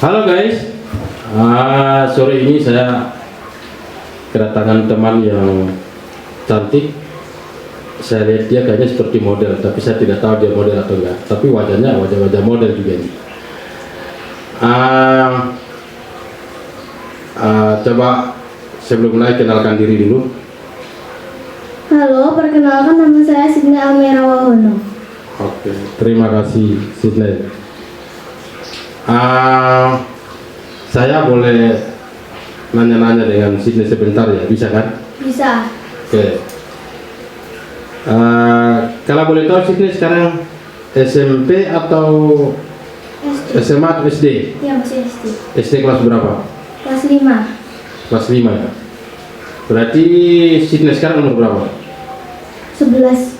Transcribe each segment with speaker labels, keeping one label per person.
Speaker 1: Halo guys, sore ini saya kedatangan teman yang cantik. Saya lihat dia kayaknya seperti model, tapi saya tidak tahu dia model atau enggak. Tapi wajahnya wajah model juga ini. Coba sebelum mulai kenalkan diri dulu.
Speaker 2: Halo, perkenalkan nama saya Sidney Almira Wahono.
Speaker 1: Oke, terima kasih Sidney. Saya boleh nanya-nanya dengan Sidney sebentar ya, bisa kan?
Speaker 2: Bisa.
Speaker 1: Oke. Kalau boleh tahu Sidney sekarang SMP atau
Speaker 2: SD.
Speaker 1: SMA atau SD?
Speaker 2: Ya, masih SD.
Speaker 1: SD kelas berapa?
Speaker 2: Kelas 5.
Speaker 1: Kelas 5 ya. Berarti Sidney sekarang umur berapa?
Speaker 2: 11.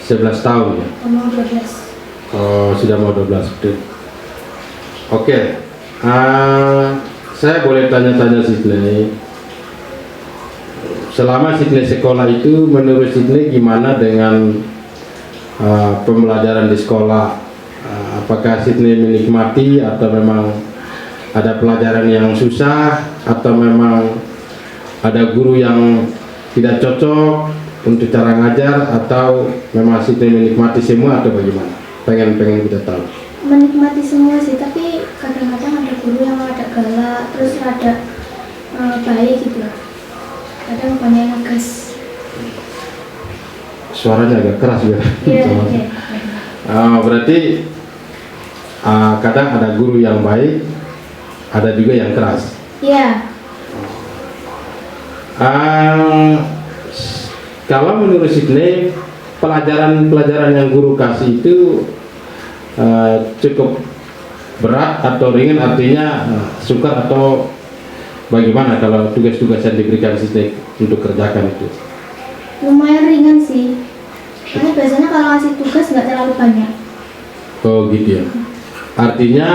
Speaker 1: 11 tahun ya.
Speaker 2: Mau 12.
Speaker 1: Oh, sudah mau 12. Oke. Saya boleh tanya-tanya Sidney. Selama Sidney sekolah itu, menurut Sidney gimana dengan pembelajaran di sekolah? Apakah Sidney menikmati atau memang ada pelajaran yang susah atau memang ada guru yang tidak cocok untuk cara ngajar, atau memang Sidney menikmati semua atau bagaimana? Pengen kita tahu.
Speaker 2: Menikmati semua sih, tapi kadang-kadang ada guru yang ada galak, terus ada baik gitu. Kadang banyak yang ngegas.
Speaker 1: Suaranya agak keras ya.
Speaker 2: Iya.
Speaker 1: Berarti kadang ada guru yang baik, ada juga yang keras.
Speaker 2: Iya.
Speaker 1: Kalau menurut Sidney, pelajaran yang guru kasih itu cukup berat atau ringan, artinya suka atau bagaimana kalau tugas-tugas yang diberikan Sidney untuk kerjakan itu?
Speaker 2: Lumayan ringan sih. Karena biasanya kalau ngasih tugas nggak terlalu banyak.
Speaker 1: Oh gitu ya. Artinya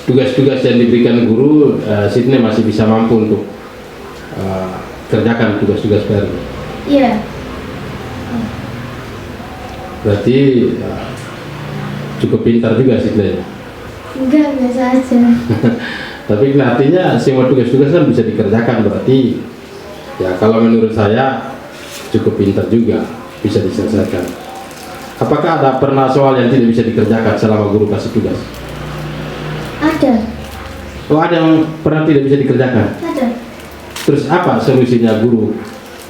Speaker 1: tugas-tugas yang diberikan guru, Sidney masih bisa mampu untuk kerjakan tugas-tugas baru.
Speaker 2: Iya.
Speaker 1: Berarti cukup pintar juga Sidney.
Speaker 2: Enggak, biasa aja.
Speaker 1: Tapi artinya semua tugas-tugas kan bisa dikerjakan, berarti ya kalau menurut saya cukup pintar juga, bisa diselesaikan. Apakah ada pernah soal yang tidak bisa dikerjakan selama guru kasih tugas?
Speaker 2: Ada.
Speaker 1: Oh, ada yang pernah tidak bisa dikerjakan?
Speaker 2: Ada.
Speaker 1: Terus apa solusinya guru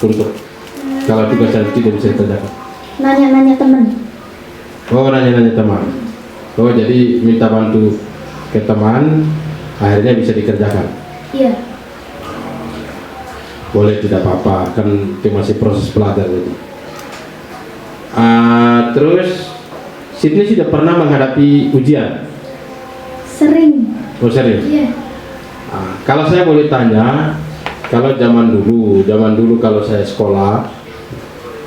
Speaker 1: untuk kalau tugas yang tidak bisa dikerjakan?
Speaker 2: Nanya-nanya teman.
Speaker 1: Oh, nanya-nanya teman. Oh, jadi minta bantu ke teman, akhirnya bisa dikerjakan.
Speaker 2: Iya.
Speaker 1: Boleh, tidak apa-apa, kan itu masih proses belajar jadi. Terus Sidney sudah pernah menghadapi ujian?
Speaker 2: Sering.
Speaker 1: Oh, serius?
Speaker 2: Iya.
Speaker 1: Kalau saya boleh tanya, kalau zaman dulu kalau saya sekolah,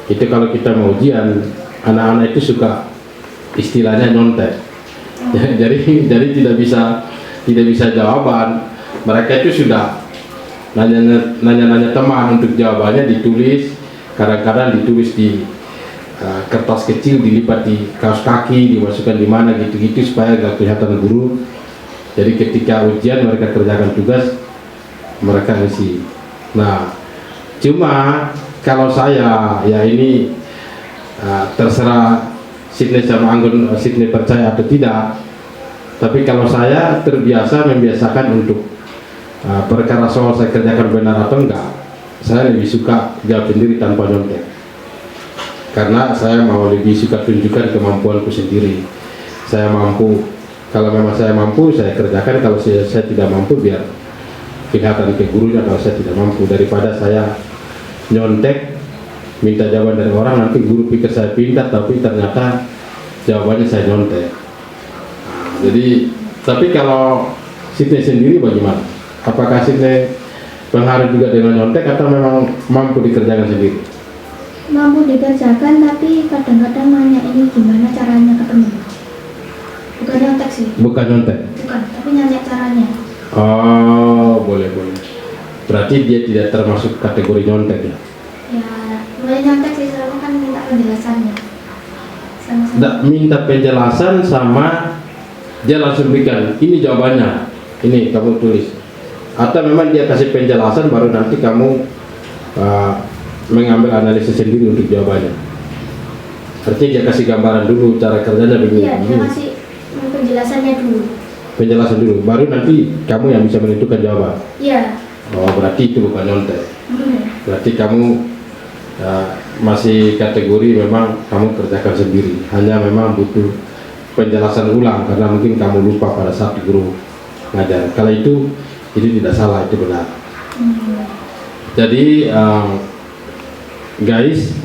Speaker 1: itu kalau kita mau ujian, anak-anak itu suka istilahnya nyontek. Jadi tidak bisa jawaban. Mereka itu sudah nanya teman untuk jawabannya ditulis, kadang-kadang ditulis di kertas kecil, dilipat di kaos kaki, dimasukkan di mana gitu-gitu supaya gak kelihatan guru. Jadi ketika ujian mereka kerjakan tugas, mereka ngisi. Nah, cuma kalau saya ya ini terserah Sidney sama Anggun, Sidney percaya atau tidak. Tapi kalau saya terbiasa membiasakan untuk perkara soal saya kerjakan benar atau enggak, saya lebih suka jawab sendiri tanpa nyontek. Karena saya mau lebih suka tunjukkan kemampuanku sendiri. Saya mampu, kalau memang saya mampu saya kerjakan, kalau saya tidak mampu biar kelihatan ke gurunya kalau saya tidak mampu, daripada saya nyontek minta jawaban dari orang, nanti guru pikir saya pintar tapi ternyata jawabannya saya nyontek. Jadi, tapi kalau Sidney sendiri bagaimana? Apakah Sidney pengaruh juga dengan nyontek atau memang mampu dikerjakan sendiri?
Speaker 2: Mampu dikerjakan, tapi kadang-kadang nanya ini gimana caranya ke teman. Bukan nyontek sih.
Speaker 1: Bukan nyontek?
Speaker 2: Bukan, tapi nanya caranya.
Speaker 1: Oh, boleh. Berarti dia tidak termasuk kategori nyontek ya?
Speaker 2: Ya, mulai nyontek sih, soalnya kan minta penjelasannya. Sama-sama.
Speaker 1: Minta penjelasan sama dia langsung berikan ini jawabannya, ini kamu tulis, atau memang dia kasih penjelasan baru nanti kamu mengambil analisis sendiri untuk jawabannya. Artinya dia kasih gambaran dulu cara kerjanya begini.
Speaker 2: Iya, dia kasih penjelasannya dulu.
Speaker 1: Penjelasan dulu, baru nanti kamu yang bisa menentukan jawaban.
Speaker 2: Iya.
Speaker 1: Oh, berarti itu bukan nyontek. Berarti kamu masih kategori memang kamu kerjakan sendiri. Hanya memang butuh penjelasan ulang karena mungkin kamu lupa pada saat guru ngajar. Kalau itu tidak salah, itu benar. Jadi guys,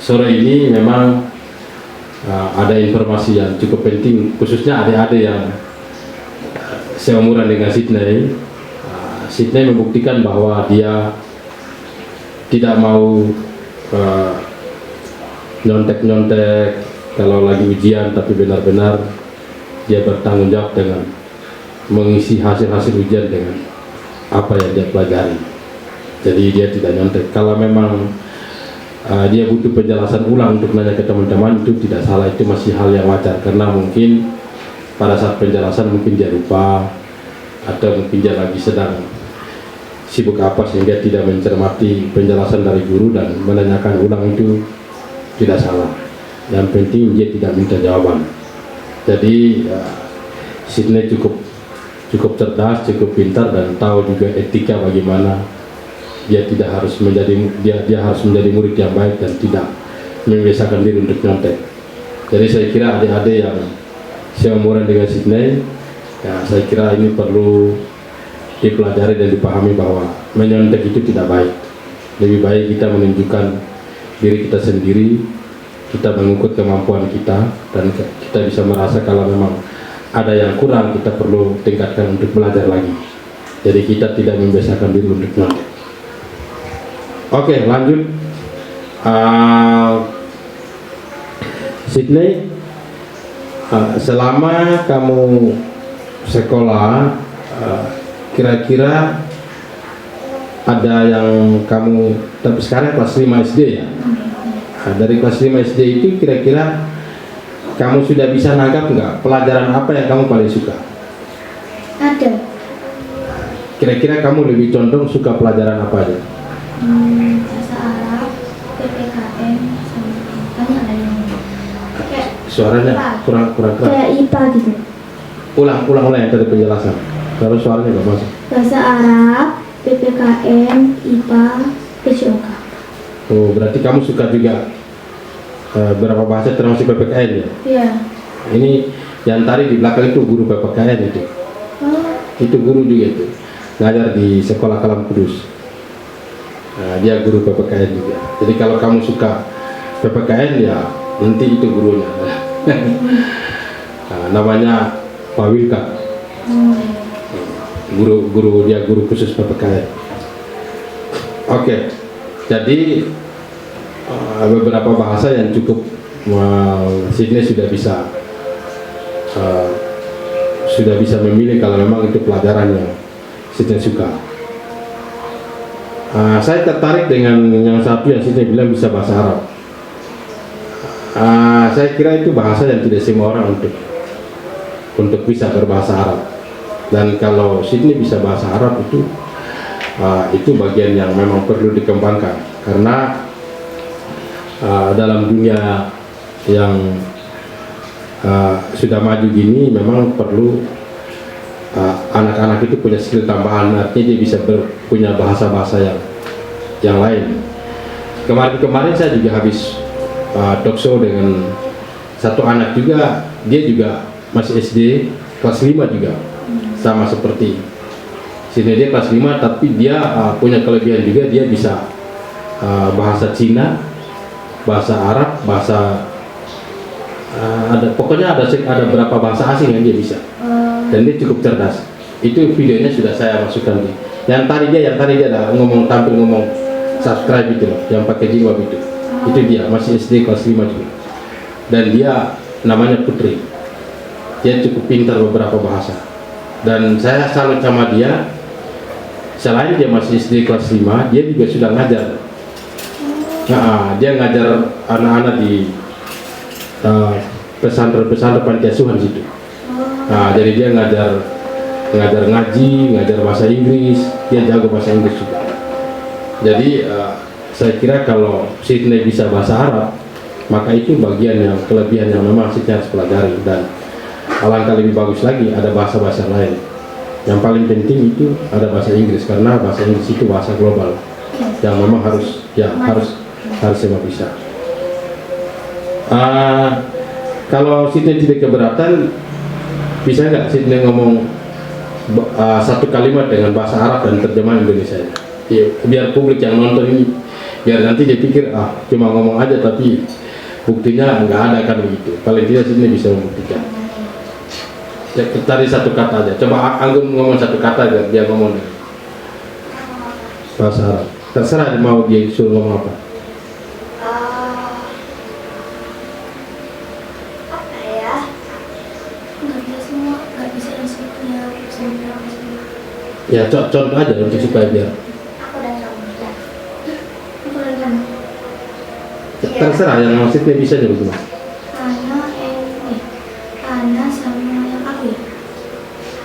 Speaker 1: sore ini memang ada informasi yang cukup penting, khususnya adik-adik yang seumuran dengan Sydney. Sydney membuktikan bahwa dia tidak mau nyontek-nyontek kalau lagi ujian, tapi benar-benar dia bertanggung jawab dengan mengisi hasil-hasil ujian dengan apa yang dia pelajari. Jadi dia tidak nyontek. Kalau memang dia butuh penjelasan ulang untuk nanya ke teman-teman, itu tidak salah, itu masih hal yang wajar, karena mungkin pada saat penjelasan mungkin dia lupa atau mungkin dia lagi sedang sibuk apa sehingga tidak mencermati penjelasan dari guru dan menanyakan ulang, itu tidak salah. Yang penting dia tidak minta jawaban. Jadi Sydney cukup cerdas, cukup pintar, dan tahu juga etika bagaimana dia tidak harus menjadi dia harus menjadi murid yang baik dan tidak membiasakan diri untuk nyontek. Jadi saya kira adik-adik yang seumuran dengan Sydney, ya, saya kira ini perlu dipelajari dan dipahami bahwa menyontek itu tidak baik. Lebih baik kita menunjukkan diri kita sendiri, kita mengukur kemampuan kita, dan kita bisa merasa kalau memang ada yang kurang, kita perlu tingkatkan untuk belajar lagi. Jadi kita tidak membiasakan diri untuk nyontek. Oke, lanjut. Sydney, selama kamu sekolah, kira-kira ada yang kamu, tapi sekarang kelas 5 SD ya? Dari kelas 5 SD itu kira-kira kamu sudah bisa nangkap nggak pelajaran apa yang kamu paling suka?
Speaker 2: Ada.
Speaker 1: Kira-kira kamu lebih condong suka pelajaran apa aja?
Speaker 2: Bahasa Arab, PPKN, sama banyak lah yang kayak
Speaker 1: Suaranya kurang keras.
Speaker 2: kayak IPA gitu.
Speaker 1: Ulang yang tadi penjelasan. Kalau suaranya nggak masuk.
Speaker 2: Bahasa Arab, PPKN, IPA, PJOK.
Speaker 1: Oh, berarti kamu suka juga berapa bahasa termasuk PPKN ya?
Speaker 2: Iya.
Speaker 1: Ini yang tadi di belakang itu guru PPKN itu.
Speaker 2: Oh,
Speaker 1: Itu guru juga itu. Ngajar di sekolah Kalam Kudus. Dia guru PPKN juga. Jadi kalau kamu suka PPKN ya nanti itu gurunya. Namanya Pak Wilka. Dia guru khusus PPKN. Oke. Jadi beberapa bahasa yang cukup Sydney sudah bisa memilih kalau memang itu pelajaran yang Sydney suka. Saya tertarik dengan yang satu yang Sydney bilang bisa bahasa Arab. Saya kira itu bahasa yang tidak semua orang untuk bisa berbahasa Arab. Dan kalau Sydney bisa bahasa Arab itu bagian yang memang perlu dikembangkan, karena dalam dunia yang sudah maju gini memang perlu anak-anak itu punya skill tambahan, artinya dia bisa punya bahasa-bahasa yang lain. Kemarin saya juga habis talk show dengan satu anak juga, dia juga masih SD kelas 5 juga, sama seperti sini, dia kelas 5 tapi dia punya kelebihan juga, dia bisa bahasa Cina, bahasa Arab, pokoknya ada berapa bahasa asing yang dia bisa. Dan dia cukup cerdas. Itu videonya sudah saya masukkan di. Yang tadi dia ada tampil ngomong subscribe itu loh, yang pakai jilbab itu. Itu dia masih SD kelas 5 juga. Dan dia namanya Putri. Dia cukup pintar beberapa bahasa. Dan saya salut sama dia. Selain dia masih SD kelas 5, dia juga sudah ngajar. Dia ngajar anak-anak di pesantren panti asuhan situ.
Speaker 2: Oh,
Speaker 1: Nah, jadi dia ngajar ngaji, ngajar bahasa Inggris, dia jago bahasa Inggris juga. Jadi saya kira kalau Sydney bisa bahasa Arab, maka itu bagian yang kelebihan yang memang Sydney harus pelajari, dan alangkah lebih bagus lagi ada bahasa-bahasa lain. Yang paling penting itu ada bahasa Inggris, karena bahasa Inggris itu bahasa global yang memang harus semua bisa. Kalau Sydney tidak keberatan, bisa nggak Sydney ngomong satu kalimat dengan bahasa Arab dan terjemahan Indonesia? Ya, biar publik yang nonton ini, biar nanti dia pikir cuma ngomong aja tapi buktinya nggak ada, kan begitu. Paling tidak Sydney bisa membuktikan. Ya, cari satu kata aja. Coba Anggun ngomong satu kata aja, dia ngomong dengan bahasa Arab. Terserah mau dia suruh ngomong apa.
Speaker 2: apa ya? Nggak bisa semua, nggak bisa yang sebutnya,
Speaker 1: Ya contoh aja untuk supaya biar.
Speaker 2: Aku dan kamu. Aku dan kamu.
Speaker 1: Terserah yang maksudnya bisa juga Mas.
Speaker 2: Ana sama yang aku ya.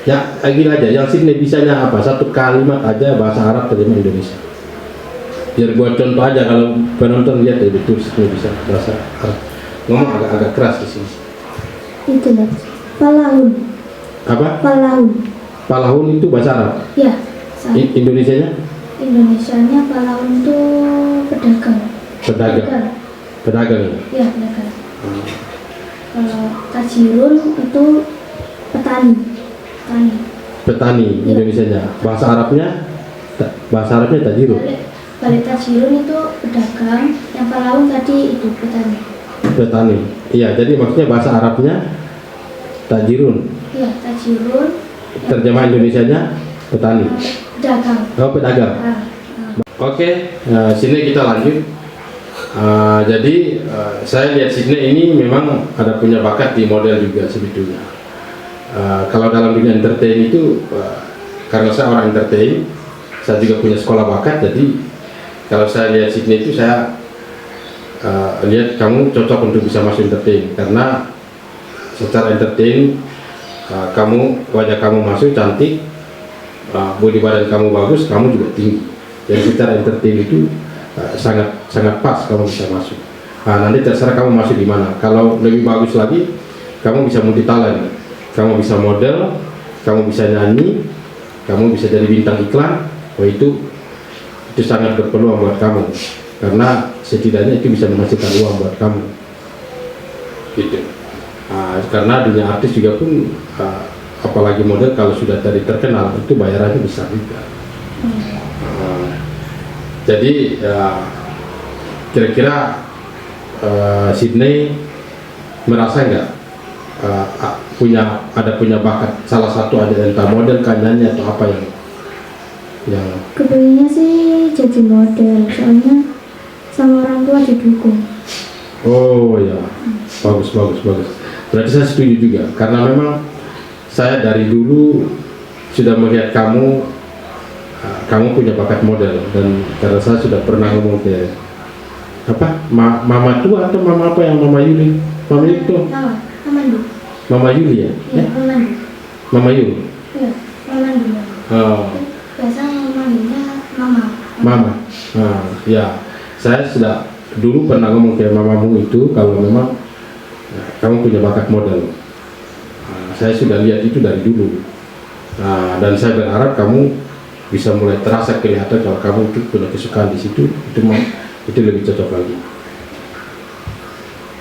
Speaker 1: Ya, gini aja, yang Sydney bisanya apa? Satu kalimat aja bahasa Arab terjemah Indonesia. Biar buat contoh aja, kalau penonton lihat ya betul Sydney bisa bahasa Arab. Ngomong agak keras di sini.
Speaker 2: Itu lah. Palahun.
Speaker 1: Apa?
Speaker 2: Palahun.
Speaker 1: Palahun itu bahasa Arab.
Speaker 2: Ya. Sama.
Speaker 1: Indonesianya?
Speaker 2: Indonesianya palahun itu pedagang.
Speaker 1: Pedagang.
Speaker 2: Ya, pedagang. Kalau tajirun itu petani.
Speaker 1: Petani Indonesianya. Bahasa Arabnya tajirun.
Speaker 2: Balik tajirun itu pedagang, yang palahun tadi itu petani.
Speaker 1: Iya, jadi maksudnya bahasa Arabnya tajirun.
Speaker 2: Iya, tajirun.
Speaker 1: Terjemah Indonesianya petani.
Speaker 2: Pedagang.
Speaker 1: Oh, pedagang. Oke, sini kita lanjut. Jadi saya lihat Sydney ini memang ada punya bakat di model juga sebetulnya. Kalau dalam dunia entertain itu, karena saya orang entertain, saya juga punya sekolah bakat. Jadi kalau saya lihat Sydney itu, saya lihat kamu cocok untuk bisa masuk entertain, karena secara entertain wajah kamu masuk cantik, body badan kamu bagus, kamu juga tinggi. Jadi secara entertain itu sangat pas kamu bisa masuk. Nanti terserah kamu masuk di mana. Kalau lebih bagus lagi, kamu bisa multi talent. Kamu bisa model, kamu bisa nyanyi, kamu bisa jadi bintang iklan. Itu sangat berpeluang buat kamu, karena setidaknya itu bisa menghasilkan uang buat kamu. Gitu. Karena dunia artis juga pun, apalagi model kalau sudah tadi terkenal, itu bayarannya besar juga. Jadi kira-kira Sydney merasa nggak punya bakat, salah satu ada entah model, nyanyi atau apa yang
Speaker 2: Kepengennya sih jadi model, soalnya sama orang tua didukung.
Speaker 1: Oh ya, bagus. Berarti saya setuju juga, karena memang saya dari dulu sudah melihat kamu punya bakat model, dan karena saya sudah pernah ngomong ke mama tua atau mama apa yang Mama Yuli? Mama Yuli itu? Mama Yuli ya?
Speaker 2: Iya,
Speaker 1: Mama Yuli?
Speaker 2: Iya, Mama Yuli.
Speaker 1: Oh.
Speaker 2: Biasa memanggilnya
Speaker 1: Mama. Ya, saya sudah dulu pernah ngomong ke mamamu itu, kalau memang kamu punya bakat model. Saya sudah lihat itu dari dulu. Dan saya berharap kamu bisa mulai terasa kelihatan kalau kamu itu punya kesukaan di situ, itu lebih cocok lagi.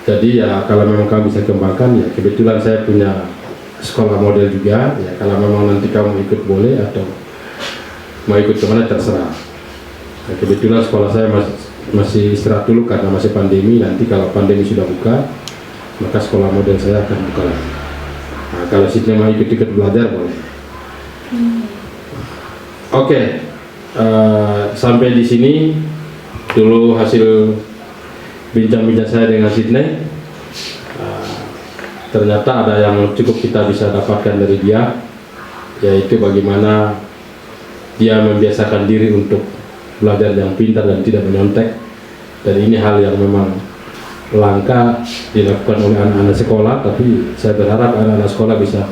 Speaker 1: Jadi ya kalau memang kamu bisa kembangkan, ya kebetulan saya punya sekolah model juga, ya kalau memang nanti kamu ikut boleh, atau mau ikut kemana terserah. Kebetulan sekolah saya masih istirahat dulu karena masih pandemi. Nanti kalau pandemi sudah buka, maka sekolah model saya akan buka lagi. Kalau Sydney mau ikut belajar boleh. Oke, sampai di sini dulu hasil bincang-bincang saya dengan Sydney. Ternyata ada yang cukup kita bisa dapatkan dari dia, yaitu bagaimana dia membiasakan diri untuk belajar yang pintar dan tidak menyontek. Dan ini hal yang memang langka dilakukan oleh anak-anak sekolah, tapi saya berharap anak-anak sekolah bisa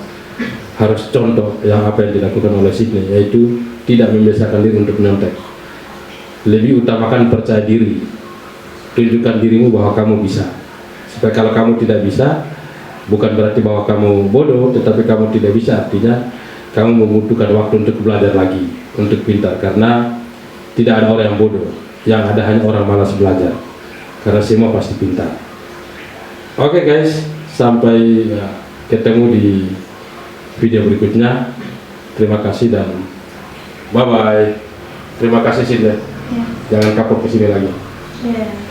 Speaker 1: harus contoh yang apa yang dilakukan oleh Sydney, yaitu tidak membiasakan diri untuk nyontek. Lebih utamakan percaya diri, tunjukkan dirimu bahwa kamu bisa. Supaya kalau kamu tidak bisa, bukan berarti bahwa kamu bodoh, tetapi kamu tidak bisa, artinya kamu membutuhkan waktu untuk belajar lagi, untuk pintar, karena tidak ada orang yang bodoh, yang ada hanya orang malas belajar, karena semua pasti pintar. Oke guys, sampai ketemu di video berikutnya. Terima kasih dan bye bye. Terima kasih Sydney.
Speaker 2: Ya.
Speaker 1: Jangan kapok kesini lagi.
Speaker 2: Ya.